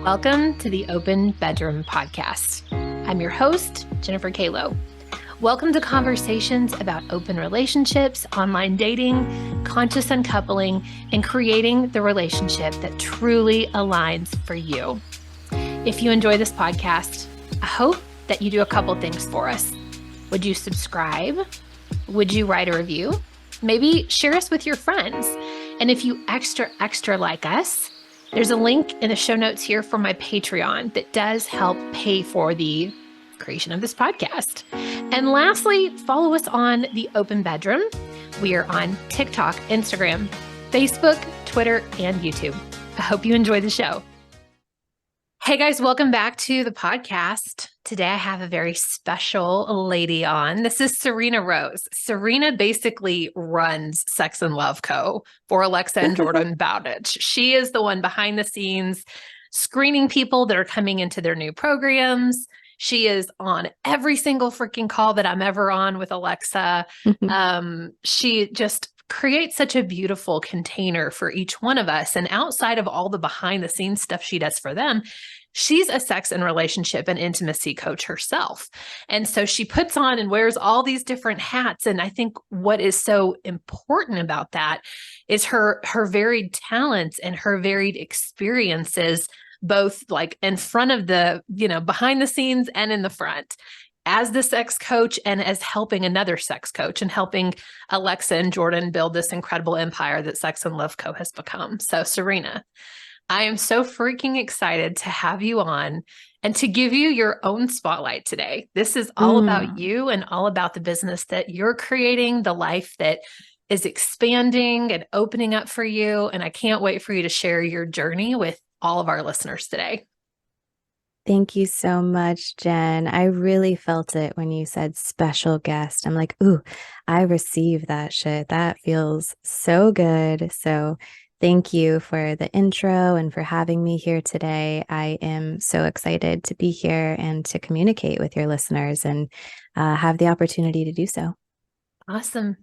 Welcome to the Open Bedroom Podcast. I'm your host, Jennifer Kalo. Welcome to conversations about open relationships, online dating, conscious uncoupling, and creating the relationship that truly aligns for you. If you enjoy this podcast, I hope that you do a couple things for us. Would you subscribe? Would you write a review? Maybe share us with your friends. And if you extra like us, there's a link in the show notes here for my Patreon that does help pay for the creation of this podcast. And lastly, follow us on the Open Bedroom. We are on TikTok, Instagram, Facebook, Twitter, and YouTube. I hope you enjoy the show. Hey guys, welcome back to the podcast. Today I have a very special lady on. This is Serena Rose. Serena basically runs Sex and Love Co. for Alexa and Jordan Bowditch. She is the one behind the scenes screening people that are coming into their new programs. She is on every single freaking call that I'm ever on with Alexa. She just creates such a beautiful container for each one of us. And outside of all the behind the scenes stuff she does for them, she's a sex and relationship and intimacy coach herself. And so she puts on and wears all these different hats. And I think what is so important about that is her varied talents and her varied experiences, both like in front of the, behind the scenes and in the front, as the sex coach and as helping another sex coach and helping Alexa and Jordan build this incredible empire that Sex and Love Co. has become. So Serena, I am so freaking excited to have you on and to give you your own spotlight today. This is all about you and all about the business that you're creating, the life that is expanding and opening up for you. And I can't wait for you to share your journey with all of our listeners today. Thank you so much, Jen. I really felt it when you said special guest. I'm like, ooh, I received that shit. That feels so good. So thank you for the intro and for having me here today. I am so excited to be here and to communicate with your listeners and have the opportunity to do so. Awesome.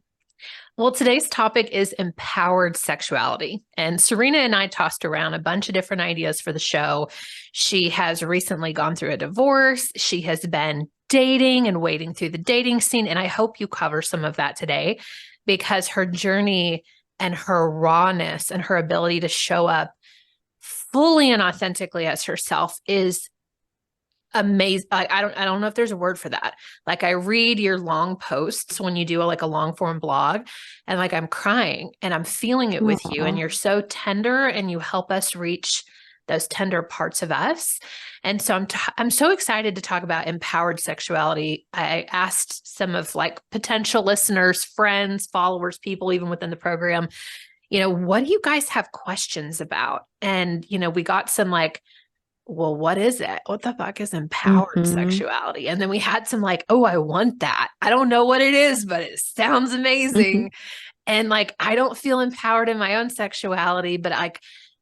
Well, today's topic is empowered sexuality. And Serena and I tossed around a bunch of different ideas for the show. She has recently gone through a divorce. She has been dating and wading through the dating scene. And I hope you cover some of that today because her journey and her rawness and her ability to show up fully and authentically as herself is amazing. I don't know if there's a word for that. Like I read your long posts when you do a long form blog and like I'm crying and I'm feeling it with you and you're so tender and you help us reach those tender parts of us. And so I'm so excited to talk about empowered sexuality. I asked some of potential listeners, friends, followers, people even within the program, what do you guys have questions about? And, we got some well, what is it? What the fuck is empowered sexuality? And then we had some oh, I want that. I don't know what it is, but it sounds amazing. And I don't feel empowered in my own sexuality, but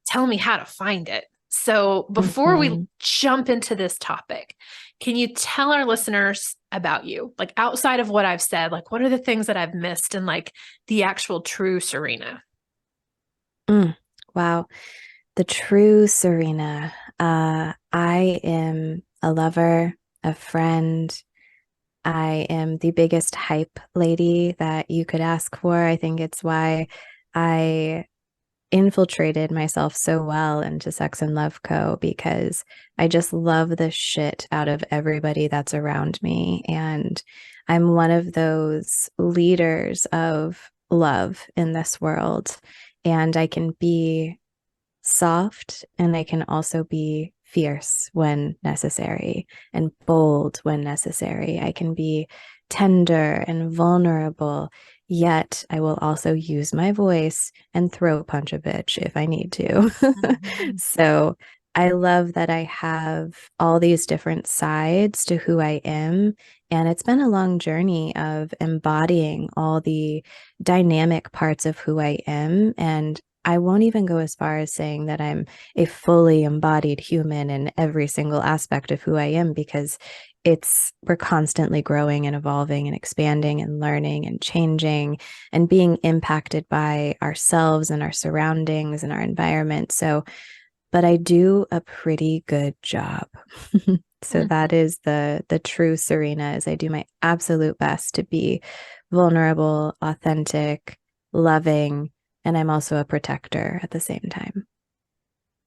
tell me how to find it. So before we jump into this topic, can you tell our listeners about you? Outside of what I've said, what are the things that I've missed in the actual true Serena? Wow. The true Serena. I am a lover, a friend. I am the biggest hype lady that you could ask for. I think it's why I infiltrated myself so well into Sex and Love Co. because I just love the shit out of everybody that's around me. And I'm one of those leaders of love in this world. And I can be soft and I can also be fierce when necessary and bold when necessary. I can be tender and vulnerable, yet I will also use my voice and throat punch a bitch if I need to. So I love that I have all these different sides to who I am. And it's been a long journey of embodying all the dynamic parts of who I am. And I won't even go as far as saying that I'm a fully embodied human in every single aspect of who I am, because we're constantly growing and evolving and expanding and learning and changing and being impacted by ourselves and our surroundings and our environment. So but I do a pretty good job. So that Mhm. is the true Serena, is I do my absolute best to be vulnerable, authentic, loving, and I'm also a protector at the same time.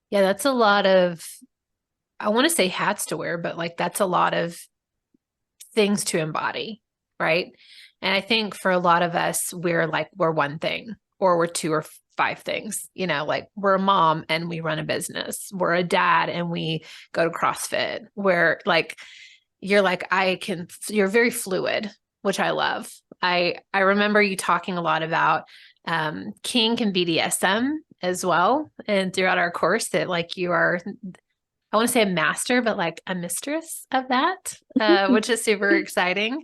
Yeah, that's a lot of, I want to say hats to wear, but like that's a lot of things to embody, right? And I think for a lot of us, we're one thing or we're two or five things, like we're a mom and we run a business. We're a dad and we go to CrossFit. We're like, you're very fluid, which I love. I remember you talking a lot about kink and BDSM as well. And throughout our course that like you are, I want to say a master, but like a mistress of that, which is super exciting.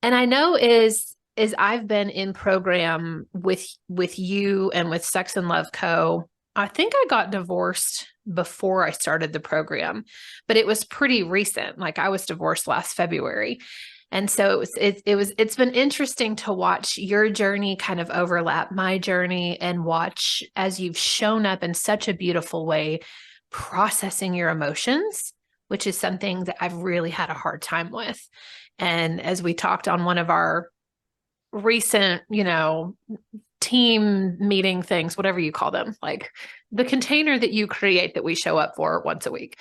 And I know is I've been in program with you and with Sex and Love Co. I think I got divorced before I started the program, but it was pretty recent. Like I was divorced last February. And so it's been interesting to watch your journey kind of overlap my journey and watch as you've shown up in such a beautiful way processing your emotions, which is something that I've really had a hard time with. And as we talked on one of our recent, team meeting things, whatever you call them, like the container that you create that we show up for once a week.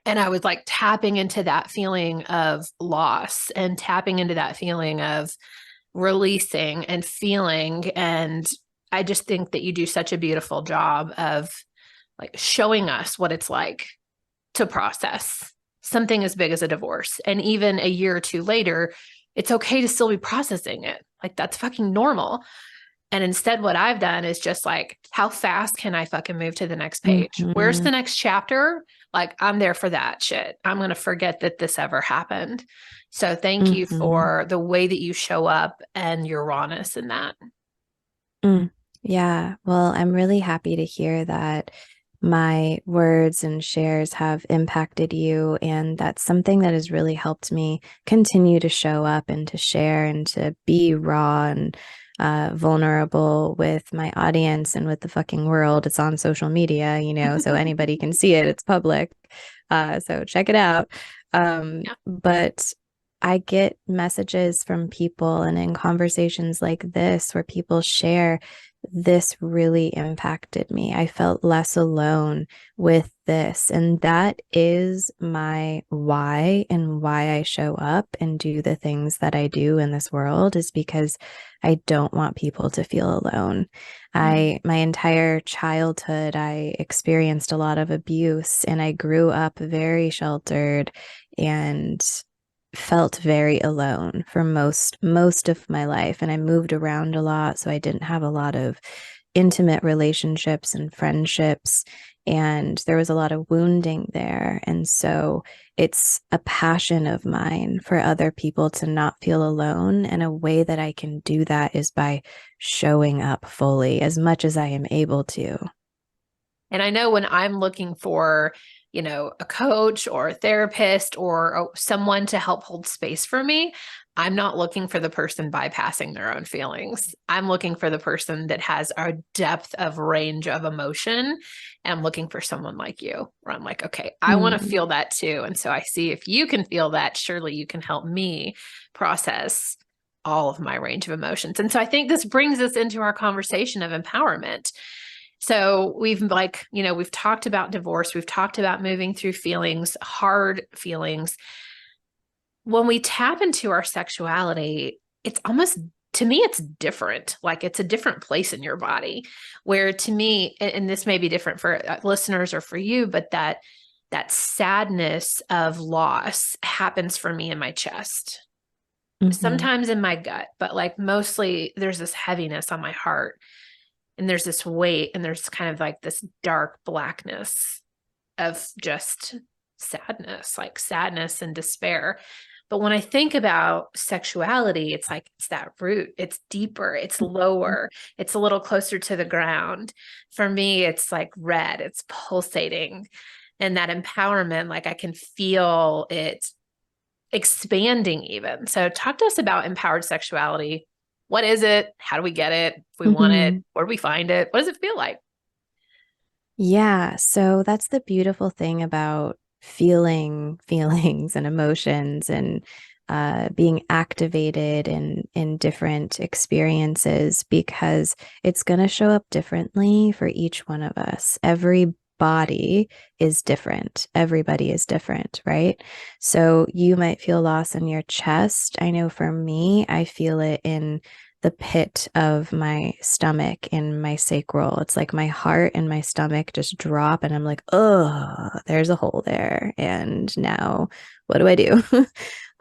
And I was like tapping into that feeling of loss and tapping into that feeling of releasing and feeling. And I just think that you do such a beautiful job of like showing us what it's like to process something as big as a divorce. And even a year or two later, it's okay to still be processing it. Like that's fucking normal. And instead, what I've done is just like, how fast can I fucking move to the next page? Where's Mm-hmm. the next chapter? Like, I'm there for that shit. I'm going to forget that this ever happened. So, thank you Mm-hmm. for the way that you show up and your rawness in that. Mm. Yeah. Well, I'm really happy to hear that my words and shares have impacted you. And that's something that has really helped me continue to show up and to share and to be raw and vulnerable with my audience and with the fucking world. It's on social media, so anybody can see it. It's public. So check it out. Yeah. But I get messages from people and in conversations like this where people share, this really impacted me. I felt less alone with this. And that is my why and why I show up and do the things that I do in this world, is because I don't want people to feel alone. Mm. My entire childhood, I experienced a lot of abuse and I grew up very sheltered and felt very alone for most of my life, and I moved around a lot, so I didn't have a lot of intimate relationships and friendships, and there was a lot of wounding there. And so it's a passion of mine for other people to not feel alone, and a way that I can do that is by showing up fully as much as I am able to. And I know when I'm looking for, a coach or a therapist or someone to help hold space for me, I'm not looking for the person bypassing their own feelings. I'm looking for the person that has a depth of range of emotion. And I'm looking for someone like you, where I'm like, okay, I want to Mm, feel that too. And so I see if you can feel that, surely you can help me process all of my range of emotions. And so I think this brings us into our conversation of empowerment. So we've talked about divorce, we've talked about moving through feelings, hard feelings. When we tap into our sexuality, it's almost, to me, it's different. Like it's a different place in your body, where to me, and this may be different for listeners or for you, but that sadness of loss happens for me in my chest, mhm, sometimes in my gut, but like mostly there's this heaviness on my heart and there's this weight and there's kind of like this dark blackness of just sadness, like sadness and despair. But when I think about sexuality, it's like it's that root, it's deeper, it's lower, it's a little closer to the ground. For me, it's like red, it's pulsating. And that empowerment, like I can feel it expanding even. So talk to us about empowered sexuality. What is it? How do we get it? If we want it, mhm. where do we find it? What does it feel like? Yeah, so that's the beautiful thing about feeling feelings and emotions and being activated in different experiences because it's going to show up differently for each one of us. Every body is different. Everybody is different, right? So you might feel loss in your chest. I know for me, I feel it in the pit of my stomach in my sacral. It's like my heart and my stomach just drop, and I'm like, oh, there's a hole there. And now what do I do?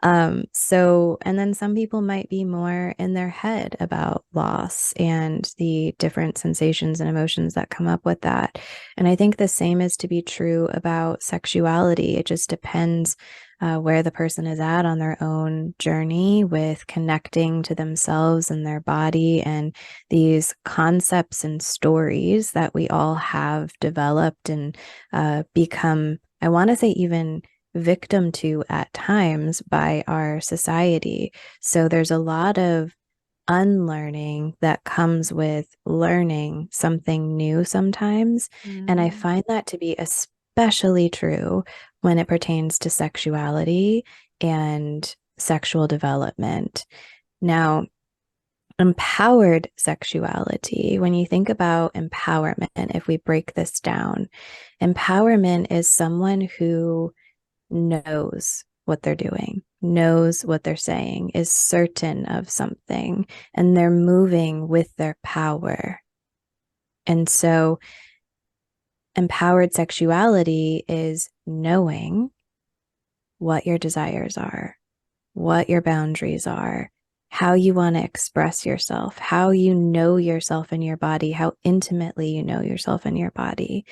And then some people might be more in their head about loss and the different sensations and emotions that come up with that. And I think the same is to be true about sexuality. It just depends where the person is at on their own journey with connecting to themselves and their body and these concepts and stories that we all have developed and become, I want to say, even victim to at times by our society. So there's a lot of unlearning that comes with learning something new sometimes. And I Mm. find that to be especially true when it pertains to sexuality and sexual development. Now, empowered sexuality, when you think about empowerment, if we break this down, empowerment is someone who knows what they're doing, knows what they're saying, is certain of something, and they're moving with their power. And so, empowered sexuality is knowing what your desires are, what your boundaries are, how you want to express yourself, how you know yourself in your body, how intimately you know yourself in your body,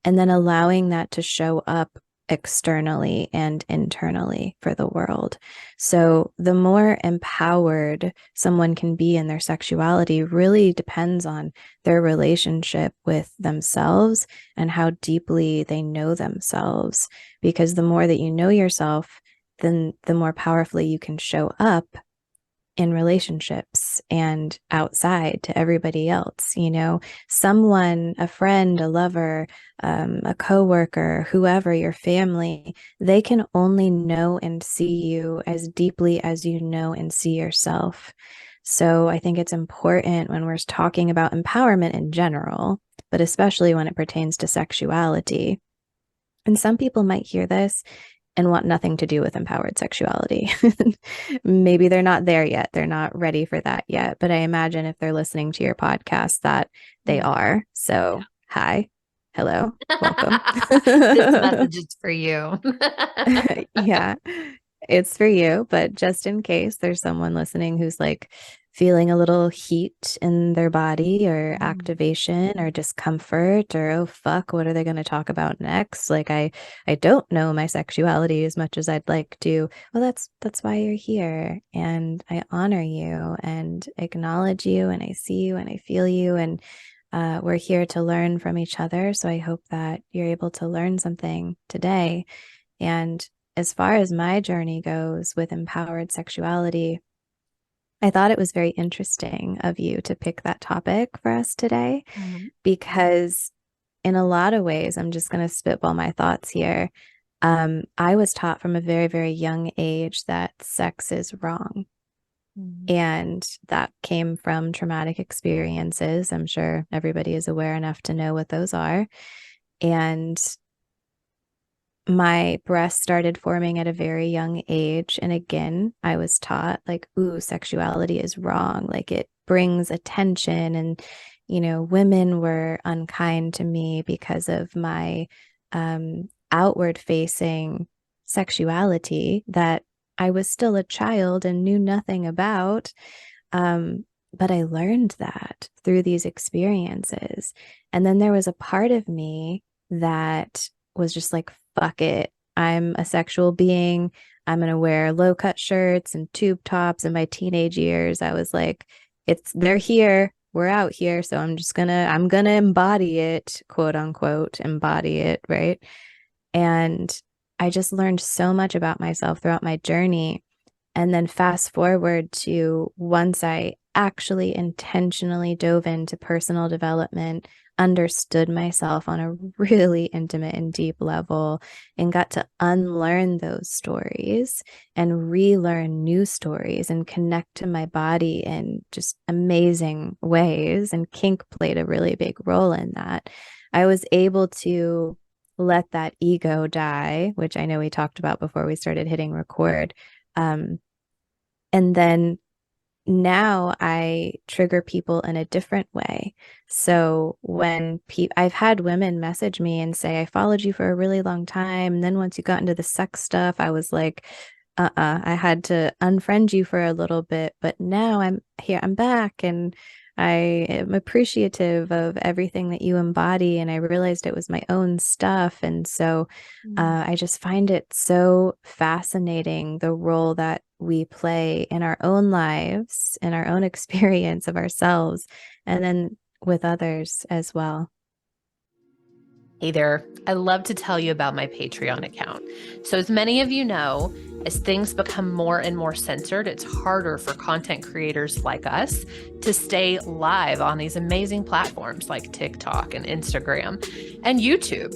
and then allowing that to show up externally and internally for the world. So, the more empowered someone can be in their sexuality really depends on their relationship with themselves and how deeply they know themselves. Because the more that you know yourself, then the more powerfully you can show up in relationships and outside to everybody else. Someone, a friend, a lover, a coworker, whoever, your family, they can only know and see you as deeply as you know and see yourself. So I think it's important when we're talking about empowerment in general, but especially when it pertains to sexuality. And some people might hear this and want nothing to do with empowered sexuality. Maybe they're not there yet. They're not ready for that yet. But I imagine if they're listening to your podcast that they Mm. are. So, hi, hello, welcome. This message is for you. Yeah, it's for you. But just in case there's someone listening who's like feeling a little heat in their body or Mm. activation or discomfort or oh fuck, what are they going to talk about next? Like I don't know my sexuality as much as I'd like to. Well, that's why you're here. And I honor you and acknowledge you and I see you and I feel you and we're here to learn from each other. So I hope that you're able to learn something today. And as far as my journey goes with empowered sexuality, I thought it was very interesting of you to pick that topic for us today Mhm. because, in a lot of ways, I'm just going to spitball my thoughts here. I was taught from a very, very young age that sex is wrong. Mhm. And that came from traumatic experiences. I'm sure everybody is aware enough to know what those are. And my breasts started forming at a very young age. And again, I was taught like, ooh, sexuality is wrong. Like it brings attention. And, women were unkind to me because of my outward facing sexuality that I was still a child and knew nothing about. But I learned that through these experiences. And then there was a part of me that was just like, fuck it. I'm a sexual being. I'm going to wear low cut shirts and tube tops. In my teenage years, I was like, they're here. We're out here. So I'm going to embody it, quote unquote, embody it. Right. And I just learned so much about myself throughout my journey. And then fast forward to once I actually intentionally dove into personal development, understood myself on a really intimate and deep level, and got to unlearn those stories and relearn new stories and connect to my body in just amazing ways. And kink played a really big role in that. I was able to let that ego die, which I know we talked about before we started hitting record. And then now I trigger people in a different way. So when I've had women message me and say, I followed you for a really long time. And then once you got into the sex stuff, I was like, I had to unfriend you for a little bit, but now I'm here, I'm back, and I am appreciative of everything that you embody. And I realized it was my own stuff. And so I just find it so fascinating, the role that we play in our own lives, in our own experience of ourselves, and then with others as well. Hey there, I love to tell you about my Patreon account. So, as many of you know, as things become more and more censored, it's harder for content creators like us to stay live on these amazing platforms like TikTok and Instagram and YouTube.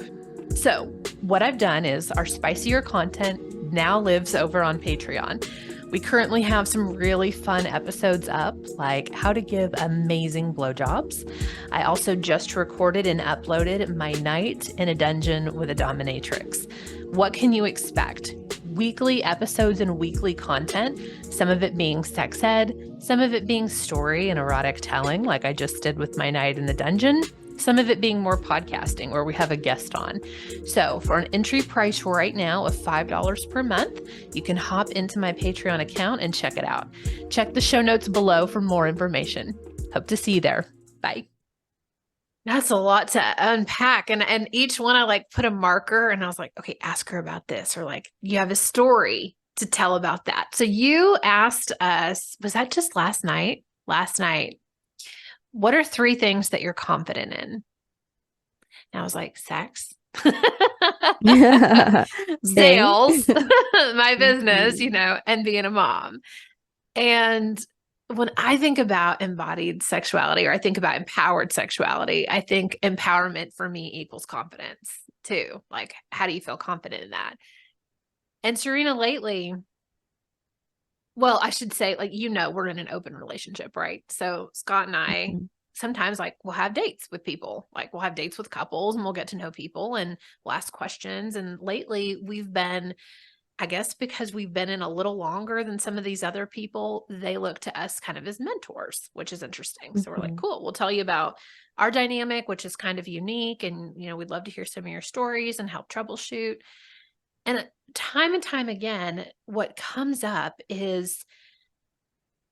So, what I've done is our spicier content now lives over on Patreon. We currently have some really fun episodes up, like how to give amazing blowjobs. I also just recorded and uploaded my night in a dungeon with a dominatrix. What can you expect? Weekly episodes and weekly content, some of it being sex ed, some of it being story and erotic telling, like I just did with my night in the dungeon, some of it being more podcasting where we have a guest on. So for an entry price right now of $5 per month, you can hop into my Patreon account and check it out. Check the show notes below for more information. Hope to see you there. Bye. That's a lot to unpack. And each one I like put a marker and I was like, okay, ask her about this, or like, you have a story to tell about that. So you asked us, was that just last night? Last night. What are 3 things that you're confident in? And I was like, sex, Bing. sales, my business, Mhm. and being a mom. And when I think about embodied sexuality, or I think about empowered sexuality, I think empowerment for me equals confidence too. Like, how do you feel confident in that? And Serena, lately, well, I should say, like, we're in an open relationship, right? So Scott and I sometimes, like, we'll have dates with people. Like, we'll have dates with couples and we'll get to know people and we'll ask questions. And lately we've been, I guess because we've been in a little longer than some of these other people, they look to us kind of as mentors, which is interesting. So we're like, Mhm. cool, we'll tell you about our dynamic, which is kind of unique. And, we'd love to hear some of your stories and help troubleshoot. And time again, what comes up is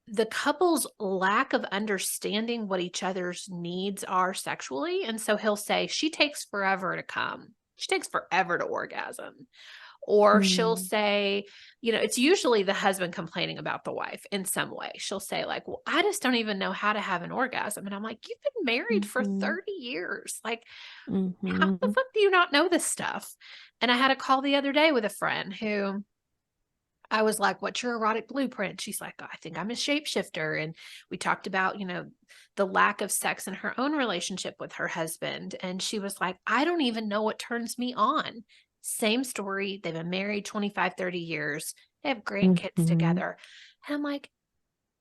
the couple's lack of understanding what each other's needs are sexually. And so he'll say, she takes forever to come. She takes forever to orgasm. Or she'll Mm. say, it's usually the husband complaining about the wife in some way. She'll say, like, well, I just don't even know how to have an orgasm. And I'm like, you've been married for Mhm. 30 years. Like, how the Mhm. fuck do you not know this stuff? And I had a call the other day with a friend who I was like, what's your erotic blueprint? She's like, I think I'm a shapeshifter. And we talked about, the lack of sex in her own relationship with her husband. And she was like, I don't even know what turns me on. Same story. They've been married 25, 30 years. They have grandkids Mhm. together. And I'm like,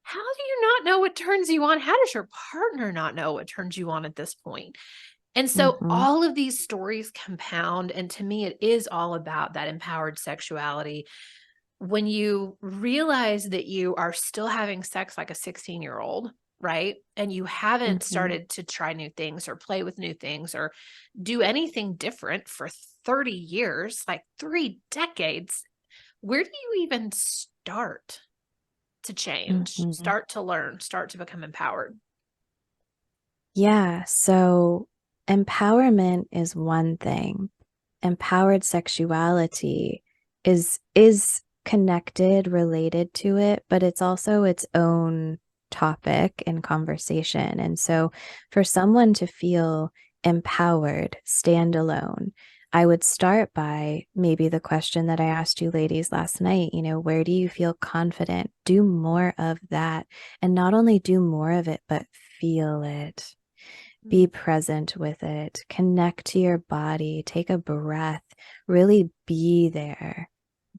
how do you not know what turns you on? How does your partner not know what turns you on at this point? And so Mhm. all of these stories compound. And to me, it is all about that empowered sexuality. When you realize that you are still having sex like a 16-year-old, right? And you haven't Mhm. started to try new things or play with new things or do anything different for 30 years, like 3 decades, where do you even start to change, Mhm. start to learn, start to become empowered? Yeah, so empowerment is one thing. Empowered sexuality is connected, related to it, but it's also its own topic and conversation. And so for someone to feel empowered, standalone, I would start by maybe the question that I asked you ladies last night, where do you feel confident? Do more of that. And not only do more of it, but feel it. Be present with it. Connect to your body. Take a breath. Really be there.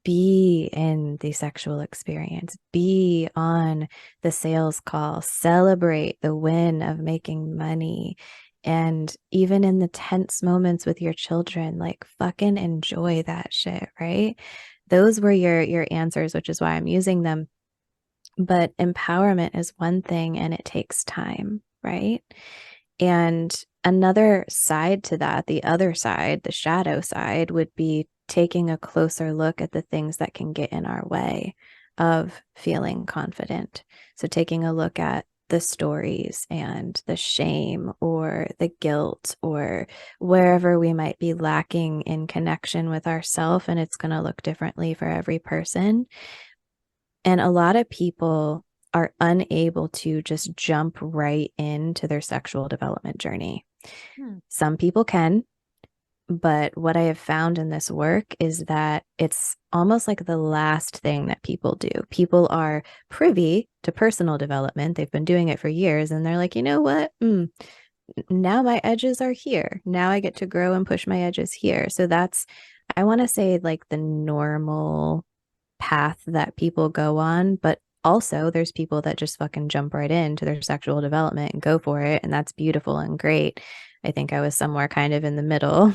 Be in the sexual experience. Be on the sales call. Celebrate the win of making money. And even in the tense moments with your children, like fucking enjoy that shit, right? Those were your answers, which is why I'm using them. But empowerment is one thing and it takes time, right? And another side to that, the other side, the shadow side, would be taking a closer look at the things that can get in our way of feeling confident. So, taking a look at the stories and the shame or the guilt or wherever we might be lacking in connection with ourself, and it's going to look differently for every person. And a lot of people are unable to just jump right into their sexual development journey. Some people can, but what I have found in this work is that it's almost like the last thing that people do. People are privy to personal development. They've been doing it for years and they're like, you know what? Now my edges are here. Now I get to grow and push my edges here. So that's, I want to say, like the normal path that people go on, but also there's people that just fucking jump right into their sexual development and go for it, and that's beautiful and great. I think I was somewhere kind of in the middle,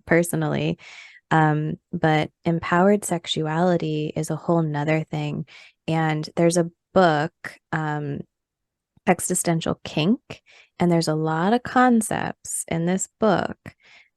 personally. But empowered sexuality is a whole nother thing. And there's a book, Existential Kink, and there's a lot of concepts in this book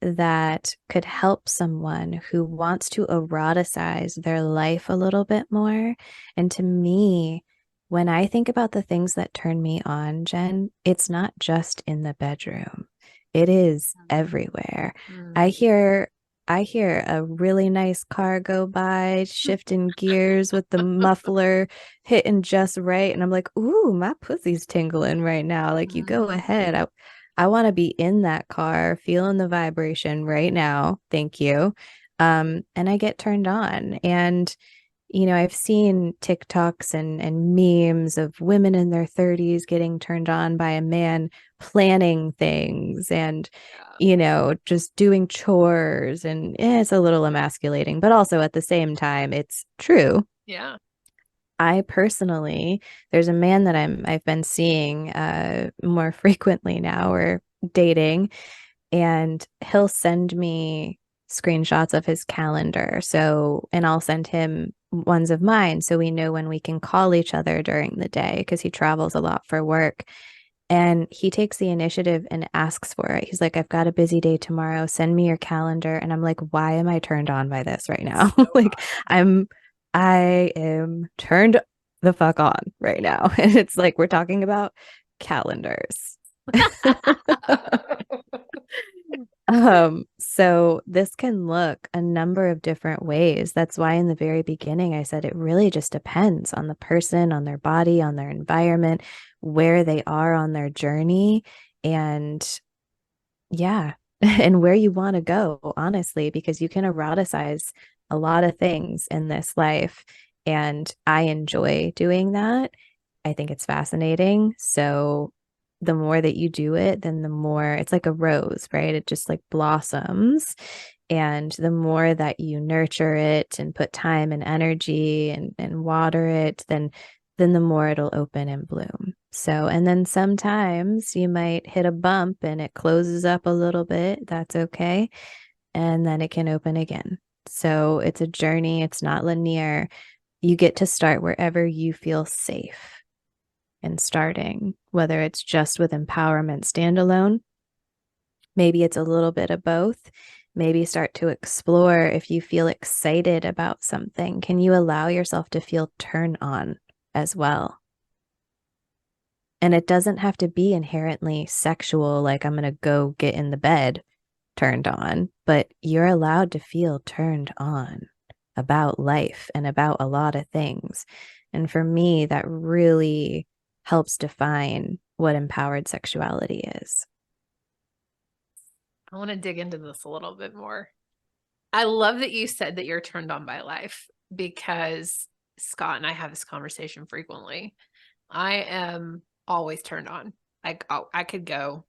that could help someone who wants to eroticize their life a little bit more. And to me, when I think about the things that turn me on, Jen, it's not just in the bedroom. It is everywhere. I hear I hear a really nice car go by, shifting gears with the muffler hitting just right. And I'm like, ooh, my pussy's tingling right now. Like, you go ahead. I want to be in that car, feeling the vibration right now. Thank you. And I get turned on. And I've seen TikToks and memes of women in their 30s getting turned on by a man planning things and, just doing chores. And it's a little emasculating, but also at the same time, it's true. Yeah. I personally, there's a man that I've been seeing more frequently now. We're dating, and he'll send me screenshots of his calendar. So, and I'll send him ones of mine so we know when we can call each other during the day because he travels a lot for work. And he takes the initiative and asks for it. He's like, I've got a busy day tomorrow. Send me your calendar. And I'm like, why am I turned on by this right now? So Like, I am turned the fuck on right now. And it's like, we're talking about calendars. So this can look a number of different ways. That's why in the very beginning I said it really just depends on the person, on their body, on their environment, where they are on their journey, and yeah, and where you want to go, honestly, because you can eroticize a lot of things in this life. And I enjoy doing that. I think it's fascinating. So the more that you do it, then the more it's like a rose, right? It just like blossoms. And the more that you nurture it and put time and energy and water it, then the more it'll open and bloom. So, and then sometimes you might hit a bump and it closes up a little bit. That's okay. And then it can open again. So it's a journey, it's not linear. You get to start wherever you feel safe in starting, whether it's just with empowerment standalone. Maybe it's a little bit of both. Maybe start to explore if you feel excited about something. Can you allow yourself to feel turn on as well? And it doesn't have to be inherently sexual, like I'm going to go get in the bed turned on, but you're allowed to feel turned on about life and about a lot of things. And for me, that really helps define what empowered sexuality is. I want to dig into this a little bit more. I love that you said that you're turned on by life, because Scott and I have this conversation frequently. I am always turned on. Like, oh, I could go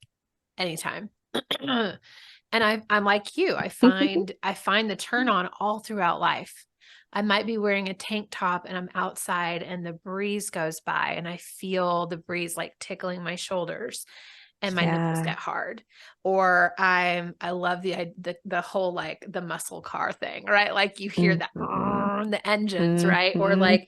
anytime. And I'm like you. I find the turn on all throughout life. I might be wearing a tank top and I'm outside and the breeze goes by and I feel the breeze like tickling my shoulders and my nipples Yeah. get hard. Or I love the whole like the muscle car thing, right? Like you hear that Mhm. the engines, right? Or Mhm. like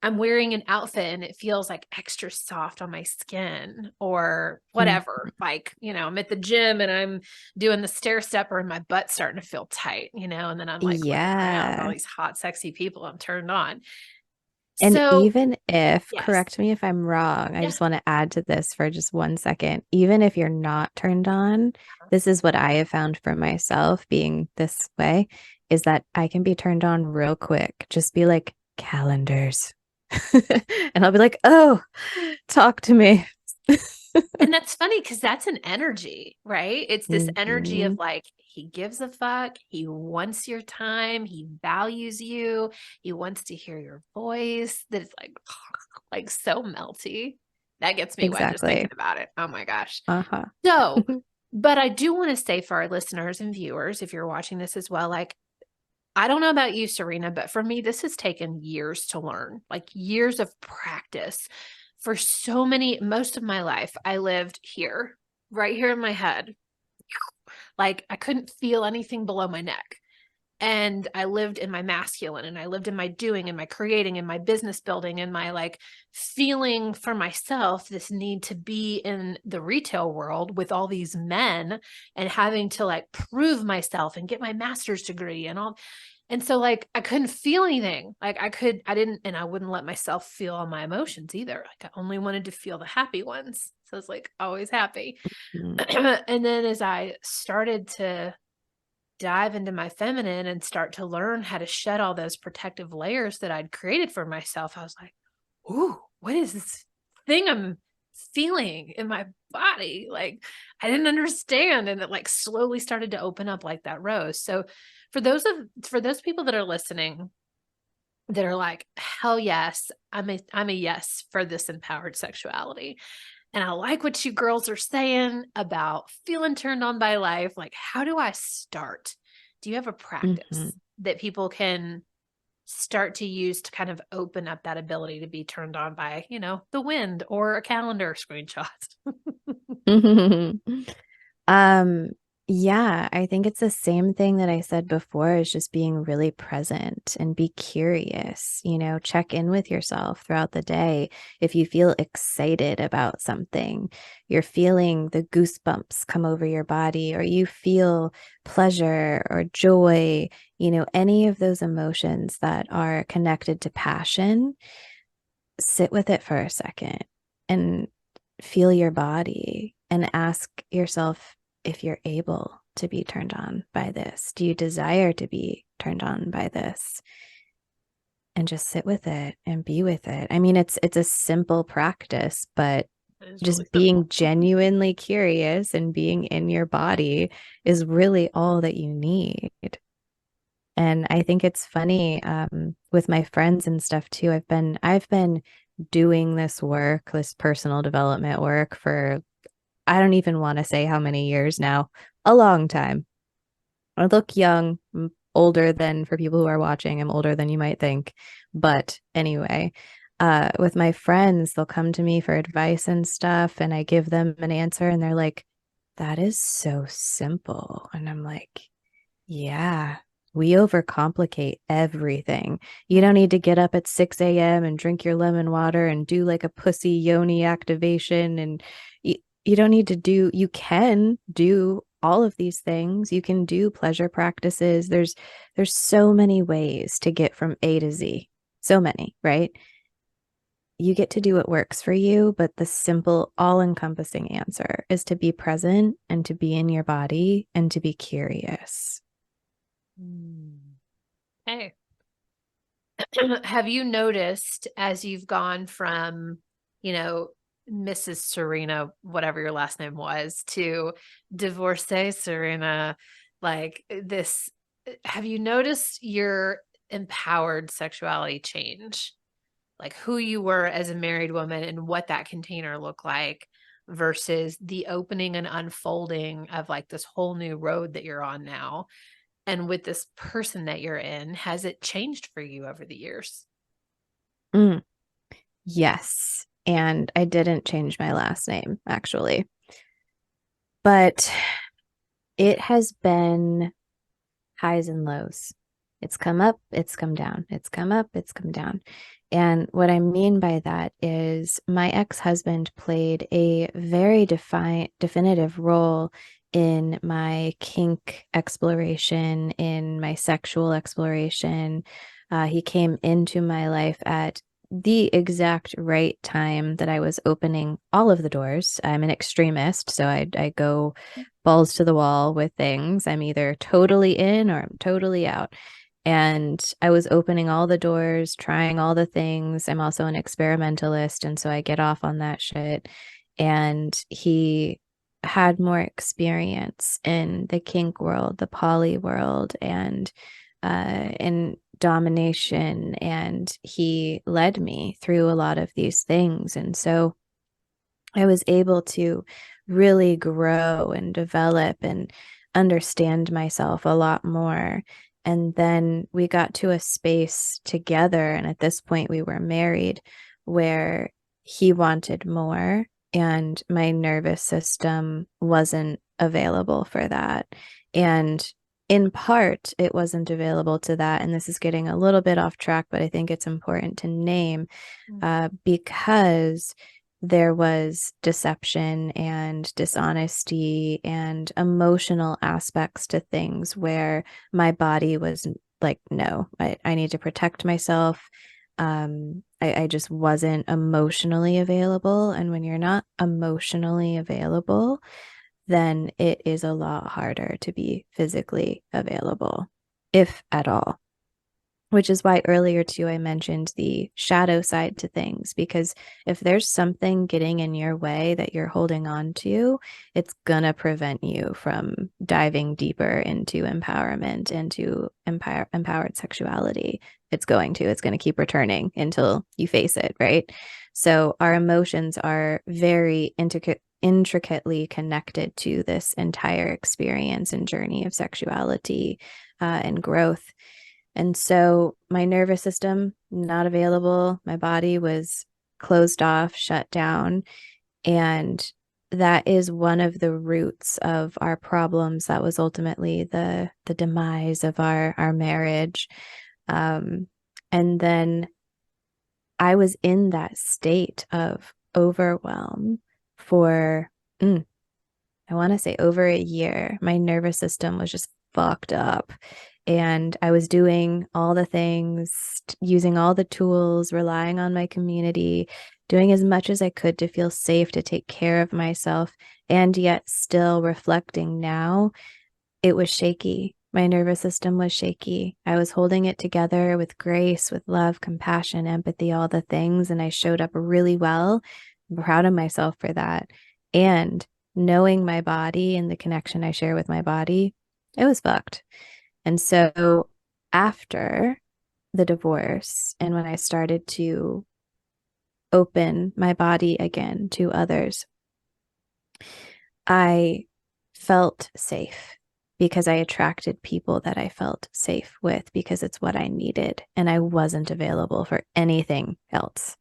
I'm wearing an outfit and it feels like extra soft on my skin or Mhm. whatever. Like, I'm at the gym and I'm doing the stair stepper and my butt's starting to feel tight, and then I'm like looking around at all Yeah. these hot, sexy people. I'm turned on. And So, even if, yes. correct me if I'm wrong, I Yeah. just want to add to this for just 1 second. Even if you're not turned on, this is what I have found for myself being this way, is that I can be turned on real quick. Just be like, calendars. And I'll be like, oh, talk to me. And that's funny because that's an energy, right? It's this energy of Mhm. like, he gives a fuck. He wants your time. He values you. He wants to hear your voice. That is like so melty. That gets me wet just thinking Exactly. about it. Oh my gosh. Uh-huh. So, but I do want to say for our listeners and viewers, if you're watching this as well, like, I don't know about you, Serena, but for me, this has taken years to learn, like years of practice. For most of my life, I lived here, right here in my head. Like I couldn't feel anything below my neck. And I lived in my masculine and I lived in my doing and my creating and my business building and my like feeling for myself this need to be in the retail world with all these men and having to like prove myself and get my master's degree and all. And so like I couldn't feel anything. Like I didn't, and I wouldn't let myself feel all my emotions either. Like I only wanted to feel the happy ones. So it's like always happy. Mhm. And then as I started to dive into my feminine and start to learn how to shed all those protective layers that I'd created for myself, I was like, ooh, what is this thing I'm feeling in my body? Like I didn't understand. And it like slowly started to open up like that rose. So for those people that are listening that are like, hell yes, I'm a yes for this empowered sexuality. And I like what you girls are saying about feeling turned on by life. Like, how do I start? Do you have a Mhm. practice that people can start to use to kind of open up that ability to be turned on by, the wind or a calendar screenshot? Um, yeah, I think it's the same thing that I said before, is just being really present and be curious, check in with yourself throughout the day. If you feel excited about something, you're feeling the goosebumps come over your body, or you feel pleasure or joy, any of those emotions that are connected to passion, sit with it for a second and feel your body and ask yourself if you're able to be turned on by this. Do you desire to be turned on by this? And just sit with it and be with it. I mean, it's a simple practice, but It is really just simple. being genuinely curious and being in your body is really all that you need. And I think it's funny, with my friends and stuff too. I've been doing this work, this personal development work for, I don't even want to say how many years now, a long time. I look young, I'm older than, for people who are watching, I'm older than you might think. But anyway, with my friends, they'll come to me for advice and stuff, and I give them an answer, and they're like, that is so simple. And I'm like, yeah, we overcomplicate everything. You don't need to get up at 6 a.m. and drink your lemon water and do like a pussy yoni activation. And you don't need to do, you can do all of these things. You can do pleasure practices. There's so many ways to get from A to Z. So many, right? You get to do what works for you, but the simple, all encompassing answer is to be present and to be in your body and to be curious. Hey, have you noticed as you've gone from, you know, Mrs. Serena, whatever your last name was, to divorcee Serena, like have you noticed your empowered sexuality change? Like who you were as a married woman and what that container looked like versus the opening and unfolding of like this whole new road that you're on now. And with this person that you're in, has it changed for you over the years? Mm, yes. And I didn't change my last name, actually. But it has been highs and lows. It's come up, it's come down. It's come up, it's come down. And what I mean by that is my ex-husband played a very definitive role in my kink exploration, in my sexual exploration. He came into my life at the exact right time that I was opening all of the doors. I'm an extremist, so I go balls to the wall with things. I'm either totally in or I'm totally out. And I was opening all the doors, trying all the things. I'm also an experimentalist. And so I get off on that shit. And he had more experience in the kink world, the poly world, and in domination. And he led me through a lot of these things. And so I was able to really grow and develop and understand myself a lot more. And then we got to a space together. And at this point, we were married where he wanted more, and my nervous system wasn't available for that. And in part, it wasn't available to that. And this is getting a little bit off track, but I think it's important to name because there was deception and dishonesty and emotional aspects to things where my body was like, no, I need to protect myself. I just wasn't emotionally available. And when you're not emotionally available, then it is a lot harder to be physically available, if at all. Which is why earlier too, I mentioned the shadow side to things, because if there's something getting in your way that you're holding on to, it's gonna prevent you from diving deeper into empowerment, into empowered sexuality. It's going to keep returning until you face it, right? So our emotions are very intricately connected to this entire experience and journey of sexuality and growth. And so my nervous system, not available. My body was closed off, shut down. And that is one of the roots of our problems. That was ultimately the demise of our marriage. And then I was in that state of overwhelm for, I want to say over a year. My nervous system was just fucked up. And I was doing all the things, using all the tools, relying on my community, doing as much as I could to feel safe, to take care of myself. And yet, still reflecting now, it was shaky. My nervous system was shaky. I was holding it together with grace, with love, compassion, empathy, all the things. And I showed up really well. I'm proud of myself for that. And knowing my body and the connection I share with my body, it was fucked. And so after the divorce, and when I started to open my body again to others, I felt safe because I attracted people that I felt safe with because it's what I needed. And I wasn't available for anything else.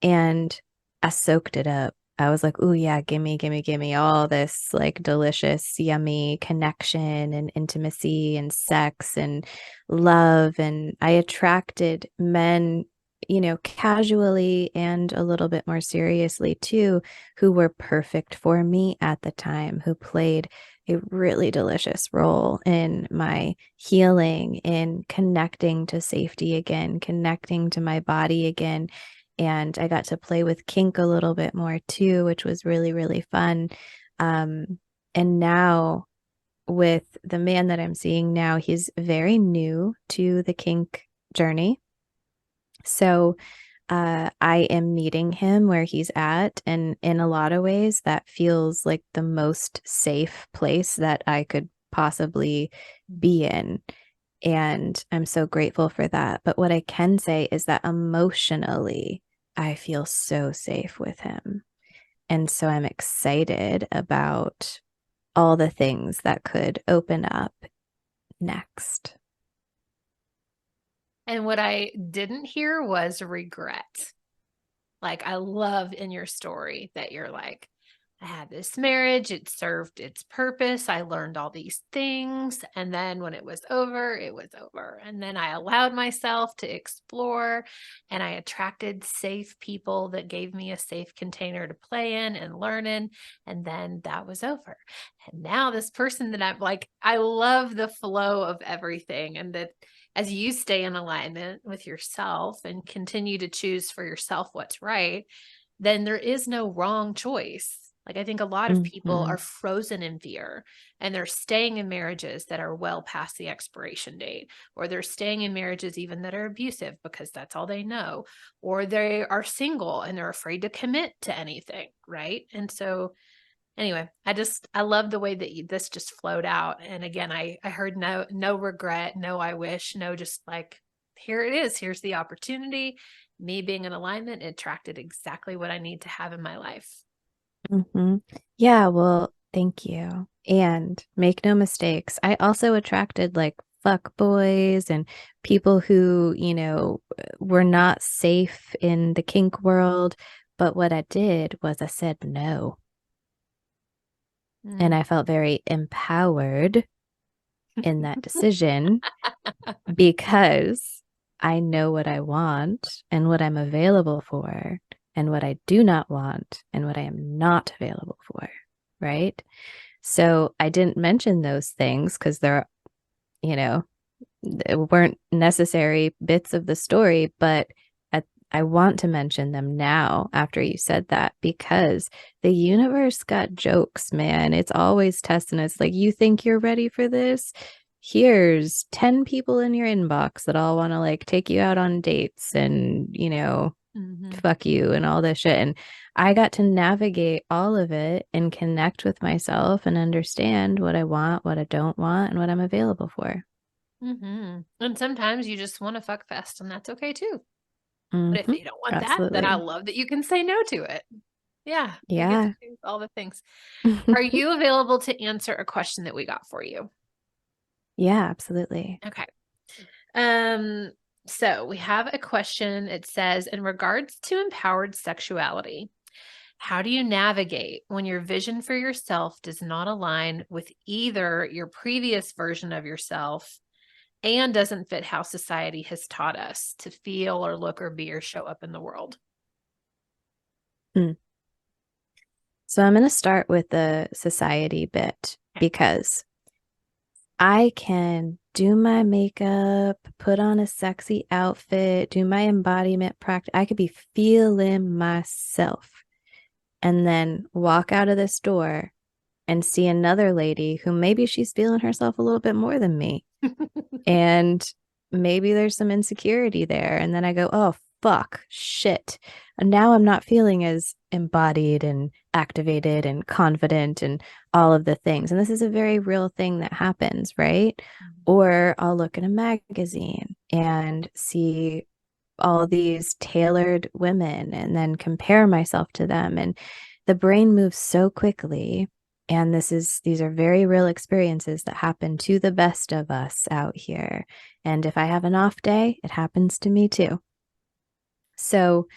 And I soaked it up. I was like, oh yeah, gimme all this like delicious, yummy connection and intimacy and sex and love. And I attracted men, casually and a little bit more seriously too, who were perfect for me at the time, who played a really delicious role in my healing, in connecting to safety again, connecting to my body again. And I got to play with kink a little bit more too, which was really, really fun. And now with the man that I'm seeing now, he's very new to the kink journey. So I am meeting him where he's at. And in a lot of ways, that feels like the most safe place that I could possibly be in. And I'm so grateful for that. But what I can say is that emotionally, I feel so safe with him. And so I'm excited about all the things that could open up next. And what I didn't hear was regret. Like, I love in your story that you're like, I had this marriage, it served its purpose. I learned all these things. And then when it was over, it was over. And then I allowed myself to explore and I attracted safe people that gave me a safe container to play in and learn in. And then that was over. And now this person that I'm like, I love the flow of everything, and that as you stay in alignment with yourself and continue to choose for yourself what's right, then there is no wrong choice. Like, I think a lot of people Mm-hmm. are frozen in fear and they're staying in marriages that are well past the expiration date, or they're staying in marriages even that are abusive because that's all they know, or they are single and they're afraid to commit to anything. Right. And so, anyway, I love the way that this just flowed out. And again, I heard no regret, no I wish, no, just like, here it is. Here's the opportunity. Me being in alignment, it attracted exactly what I need to have in my life. Mm-hmm. Yeah, well, thank you. And make no mistakes, I also attracted like fuck boys and people who, were not safe in the kink world. But what I did was I said no. And Mm. I felt very empowered in that decision because I know what I want and what I'm available for and what I do not want and what I am not available for. Right. So I didn't mention those things because you know, they weren't necessary bits of the story, but I want to mention them now after you said that because the universe got jokes, man. It's always testing us. Like, you think you're ready for this? Here's 10 people in your inbox that all want to like take you out on dates and, Mm-hmm. fuck you and all this shit. And I got to navigate all of it and connect with myself and understand what I want, what I don't want, and what I'm available for. Mm-hmm. And sometimes you just want to fuck fest, and that's okay too. But if Mm-hmm. you don't want that, then I Absolutely. love that you can say no to it. Yeah, you get to Yeah. choose all the things. Are you available to answer a question that we got for you? Yeah, absolutely. Okay. Um, so we have a question. It says, in regards to empowered sexuality, how do you navigate when your vision for yourself does not align with either your previous version of yourself and doesn't fit how society has taught us to feel or look or be or show up in the world? Hmm. So I'm going to start with the society bit Okay. because I can do my makeup, put on a sexy outfit, do my embodiment practice. I could be feeling myself and then walk out of this door and see another lady who maybe she's feeling herself a little bit more than me. And maybe there's some insecurity there. And then I go, oh, fuck, shit. And now I'm not feeling as embodied and activated and confident and all of the things. And this is a very real thing that happens, right? Or I'll look in a magazine and see all these tailored women and then compare myself to them. And the brain moves so quickly. And these are very real experiences that happen to the best of us out here. And if I have an off day, it happens to me too. So,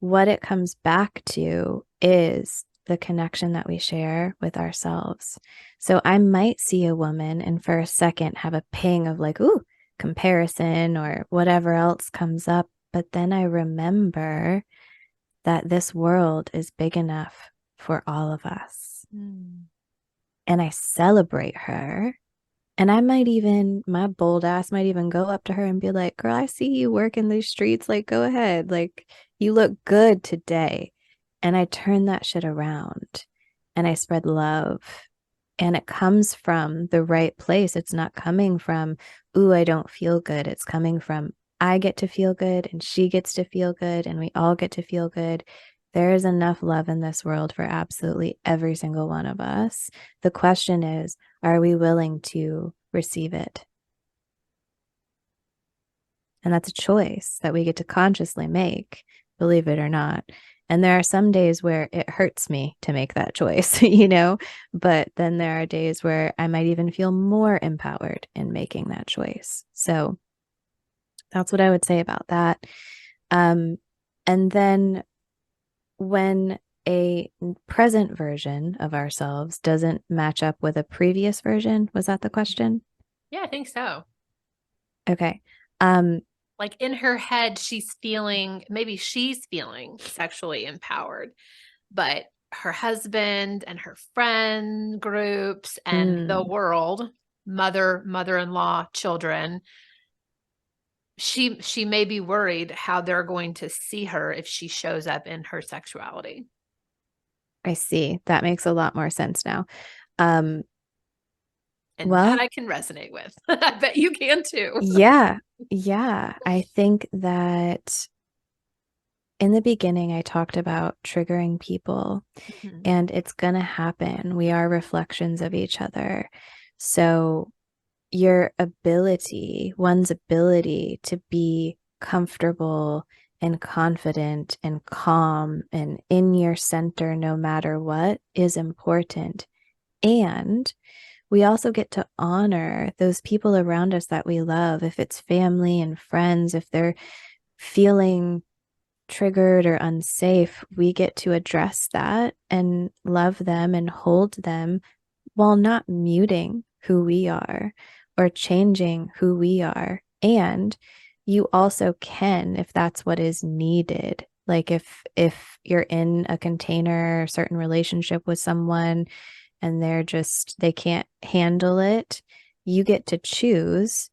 what it comes back to is the connection that we share with ourselves. So, I might see a woman and for a second have a ping of like, ooh, comparison or whatever else comes up. But then I remember that this world is big enough for all of us. Mm. And I celebrate her. And my bold ass might even go up to her and be like, girl, I see you working these streets. Like, go ahead. Like, you look good today. And I turn that shit around and I spread love. And it comes from the right place. It's not coming from, ooh, I don't feel good. It's coming from, I get to feel good and she gets to feel good and we all get to feel good. There is enough love in this world for absolutely every single one of us. The question is, are we willing to receive it? And that's a choice that we get to consciously make, believe it or not. And there are some days where it hurts me to make that choice, but then there are days where I might even feel more empowered in making that choice. So that's what I would say about that. Um, and then when a present version of ourselves doesn't match up with a previous version, was that the question? Yeah, I think so. Okay. Um, Like in her head, maybe she's feeling sexually empowered, but her husband and her friend groups and the mm, world, mother-in-law, children, she may be worried how they're going to see her if she shows up in her sexuality. I see. That makes a lot more sense now. Um, And that well, I can resonate with. I bet you can too. yeah, yeah. I think that in the beginning, I talked about triggering people, Mhm. and it's going to happen. We are reflections of each other. So, one's ability to be comfortable and confident and calm and in your center no matter what is important. And we also get to honor those people around us that we love. If it's family and friends, if they're feeling triggered or unsafe, we get to address that and love them and hold them while not muting who we are or changing who we are. And you also can, if that's what is needed. Like if you're in a container, a certain relationship with someone and they can't handle it, you get to choose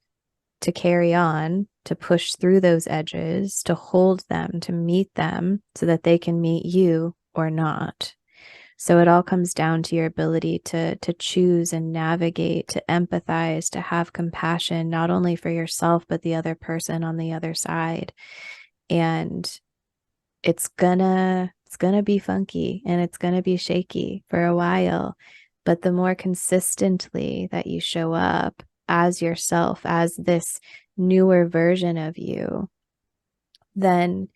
to carry on, to push through those edges, to hold them, to meet them so that they can meet you or not. So it all comes down to your ability to choose and navigate, to empathize, to have compassion, not only for yourself, but the other person on the other side. And it's gonna be funky and it's gonna be shaky for a while. But the more consistently that you show up as yourself, as this newer version of you, then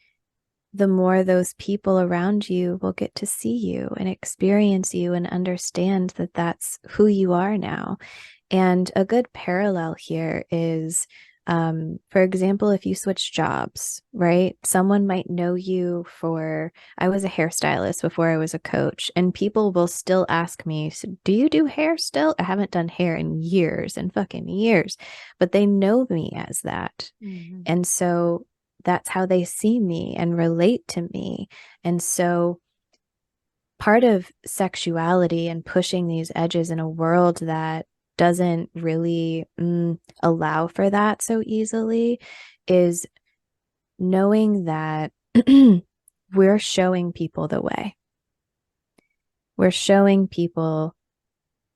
the more those people around you will get to see you and experience you and understand that that's who you are now. And a good parallel here is, for example, if you switch jobs, right? Someone might know you I was a hairstylist before I was a coach, and people will still ask me, so, do you do hair still? I haven't done hair in years and fucking years, but they know me as that. Mhm. And so that's how they see me and relate to me. And so part of sexuality and pushing these edges in a world that doesn't really allow for that so easily is knowing that we're showing people the way. We're showing people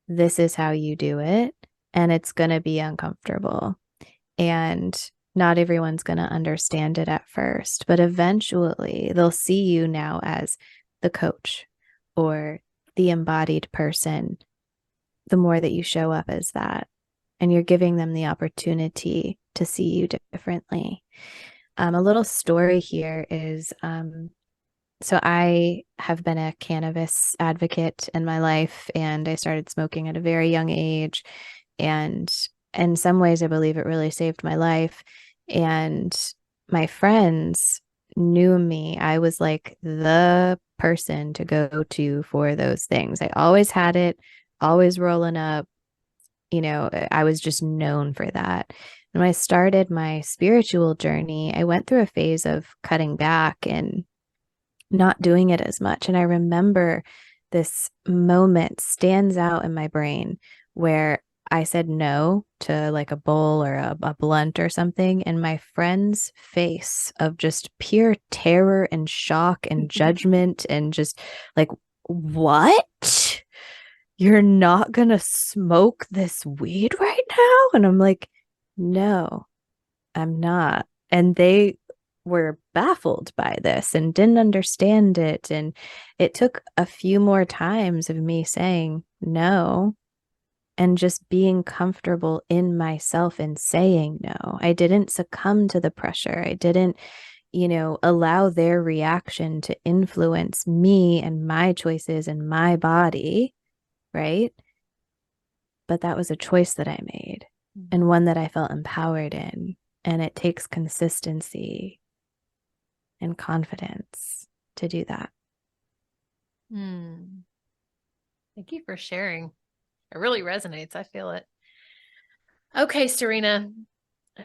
this is how you do it, and it's going to be uncomfortable. And not everyone's going to understand it at first, but eventually they'll see you now as the coach or the embodied person the more that you show up as that. And you're giving them the opportunity to see you differently. A little story here is so I have been a cannabis advocate in my life, and I started smoking at a very young age. And in some ways, I believe it really saved my life. And my friends knew me. I was like the person to go to for those things. I always had it, always rolling up. I was just known for that. And when I started my spiritual journey, I went through a phase of cutting back and not doing it as much. And I remember this moment stands out in my brain where I said no to like a bowl or a blunt or something. And my friend's face of just pure terror and shock and judgment and just like, what? You're not going to smoke this weed right now? And I'm like, no, I'm not. And they were baffled by this and didn't understand it. And it took a few more times of me saying no and just being comfortable in myself and saying no. I didn't succumb to the pressure. I didn't, allow their reaction to influence me and my choices and my body, right? But that was a choice that I made and one that I felt empowered in. And it takes consistency and confidence to do that. Thank you for sharing. It really resonates. I feel it. Okay, Serena,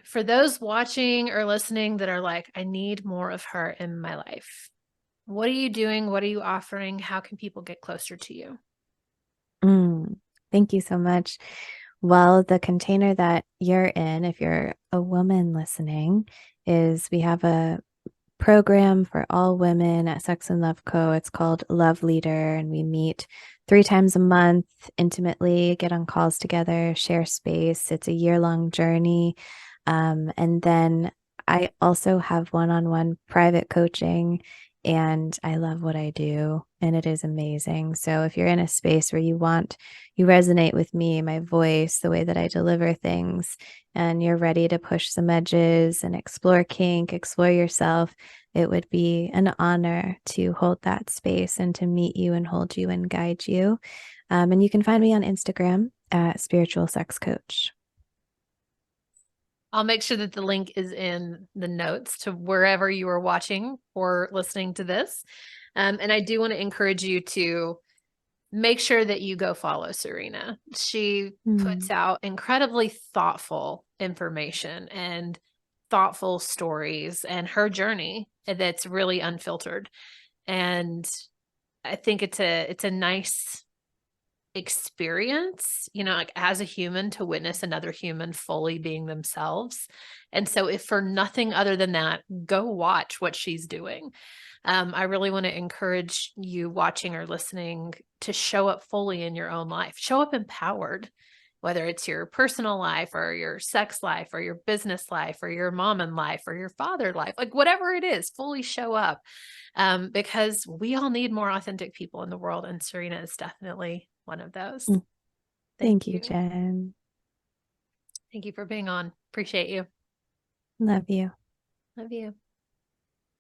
for those watching or listening that are like, I need more of her in my life, what are you doing? What are you offering? How can people get closer to you? Thank you so much. Well, the container that you're in, if you're a woman listening, is we have a program for all women at Sex and Love Co. It's called Love Leader, and we meet 3 times a month intimately, get on calls together, share space. It's a year-long journey. And then I also have one-on-one private coaching, and I love what I do, and it is amazing. So if you're in a space where you resonate with me, my voice, the way that I deliver things, and you're ready to push some edges and explore kink, explore yourself, it would be an honor to hold that space and to meet you and hold you and guide you. And you can find me on Instagram at Spiritual Sex Coach. I'll make sure that the link is in the notes to wherever you are watching or listening to this. And I do want to encourage you to make sure that you go follow Serena. She puts out incredibly thoughtful information and thoughtful stories and her journey that's really unfiltered. And I think it's a nice experience, like as a human to witness another human fully being themselves. And so if for nothing other than that, go watch what she's doing. I really want to encourage you watching or listening to show up fully in your own life, show up empowered, whether it's your personal life or your sex life or your business life or your mom and life or your father life, like whatever it is, fully show up, because we all need more authentic people in the world. And Serena is definitely one of those. Thank you, Jen. Thank you for being on. Appreciate you. Love you. Love you.